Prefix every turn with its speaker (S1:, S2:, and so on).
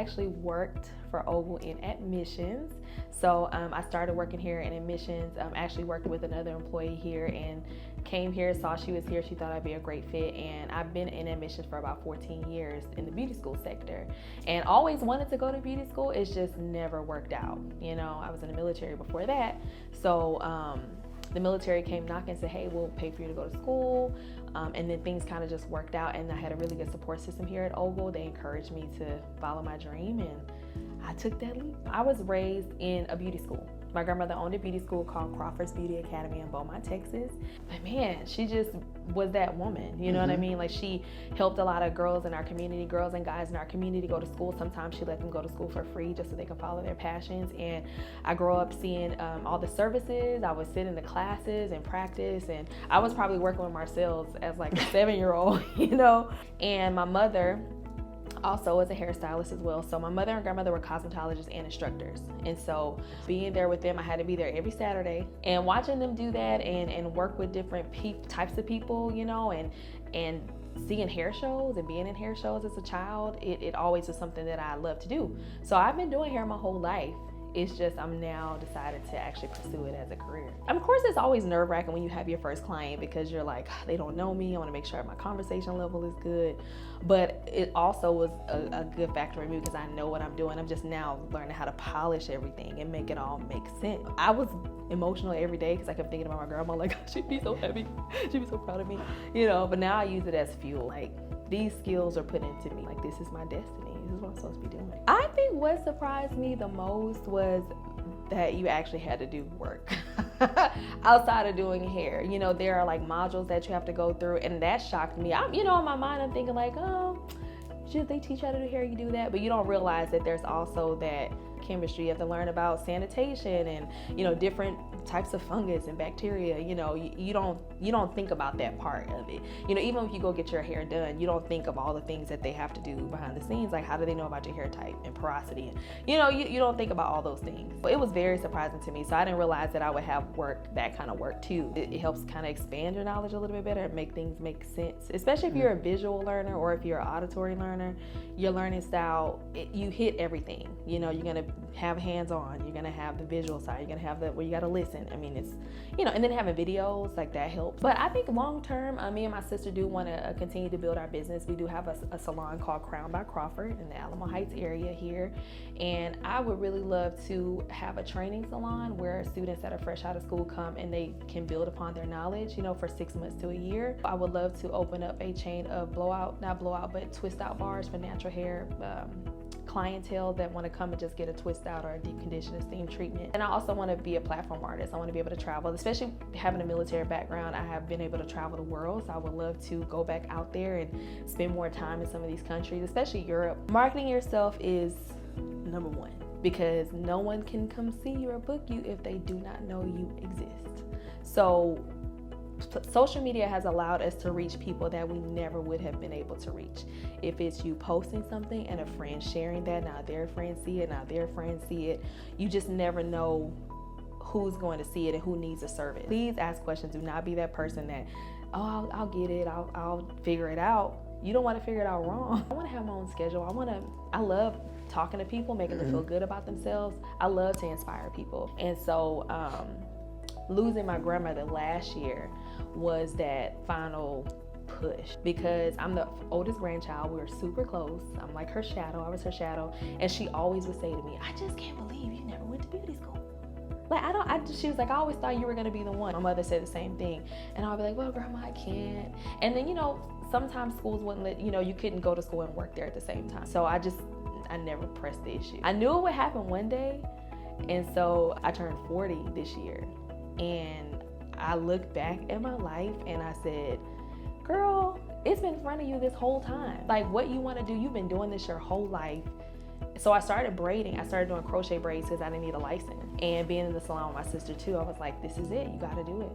S1: actually worked for Ogle in admissions. So I started working here in admissions, actually worked with another employee here, and came here, saw she was here, she thought I'd be a great fit, and I've been in admissions for about 14 years in the beauty school sector, and always wanted to go to beauty school. It's just never worked out. You know, I was in the military before that, so the military came knocking and said, hey, we'll pay for you to go to school, and then things kind of just worked out, and I had a really good support system here at Ogle. They encouraged me to follow my dream, and I took that leap. I was raised in a beauty school. My grandmother owned a beauty school called Crawford's Beauty Academy in be.My, Texas. But man, she just was that woman, you know what I mean? Like, she helped a lot of girls in our community, girls and guys in our community go to school. Sometimes she let them go to school for free just so they can follow their passions. And I grew up seeing all the services. I would sit in the classes and practice, and I was probably working with Marcel's as like a 7-year-old, you know? And my mother also as a hairstylist as well. So my mother and grandmother were cosmetologists and instructors. And so being there with them, I had to be there every Saturday, and watching them do that and work with different types of people, you know, and seeing hair shows and being in hair shows as a child, it always was something that I love to do. So I've been doing hair my whole life. It's just I'm now decided to actually pursue it as a career. And of course, it's always nerve-wracking when you have your first client, because you're like, they don't know me. I want to make sure my conversation level is good. But it also was a good factor for me because I know what I'm doing. I'm just now learning how to polish everything and make it all make sense. I was emotional every day because I kept thinking about my grandma, like, she'd be so happy. She'd be so proud of me, you know. But now I use it as fuel. Like, these skills are put into me. Like, this is my destiny. This is what I'm supposed to be doing. I think what surprised me the most was that you actually had to do work outside of doing hair. You know, there are like modules that you have to go through, and that shocked me. You know, in my mind, I'm thinking like, oh, should they teach you how to do hair? You do that, but you don't realize that there's also that chemistry. You have to learn about sanitation and, you know, different types of fungus and bacteria. You know, you don't think about that part of it. You know, even if you go get your hair done, you don't think of all the things that they have to do behind the scenes. Like, how do they know about your hair type and porosity? And, you know, you don't think about all those things. But it was very surprising to me. So I didn't realize that I would have work, that kind of work too. It helps kind of expand your knowledge a little bit better and make things make sense. Especially if you're a visual learner or if you're an auditory learner, your learning style, you hit everything. You know, you're gonna have hands-on, you're gonna have the visual side, you're gonna have the where you gotta listen. I mean, it's, you know, and then having videos, like, that helps. But I think long-term, me and my sister do want to continue to build our business. We do have a salon called Crown by Crawford in the Alamo Heights area here. And I would really love to have a training salon where students that are fresh out of school come and they can build upon their knowledge, you know, for 6 months to a year. I would love to open up a chain of but twist out bars for natural hair clientele that want to come and just get a twist out or a deep conditioner steam treatment. And I also want to be a platform artist. I want to be able to travel, especially having a military background. I have been able to travel the world, so I would love to go back out there and spend more time in some of these countries, especially Europe. Marketing yourself is number one, because no one can come see you or book you if they do not know you exist. So social media has allowed us to reach people that we never would have been able to reach. If it's you posting something and a friend sharing that, now their friends see it, now their friends see it, you just never know who's going to see it and who needs a service. Please ask questions. Do not be that person that, oh, I'll get it, I'll figure it out. You don't want to figure it out wrong. I want to have my own schedule. I love talking to people, making them feel good about themselves. I love to inspire people. And so losing my grandmother last year was that final push, because I'm the oldest grandchild. We were super close. I'm like her shadow. I was her shadow. And she always would say to me, I just can't believe you never went to beauty school. Like, she was like, I always thought you were gonna be the one. My mother said the same thing. And I'll be like, well, grandma, I can't. And then, you know, sometimes schools wouldn't let, you know, you couldn't go to school and work there at the same time. So I never pressed the issue. I knew it would happen one day. And so I turned 40 this year. And I look back at my life and I said, girl, it's been in front of you this whole time. Like, what you want to do, you've been doing this your whole life. So I started braiding. I started doing crochet braids because I didn't need a license. And being in the salon with my sister too, I was like, this is it. You got to do it.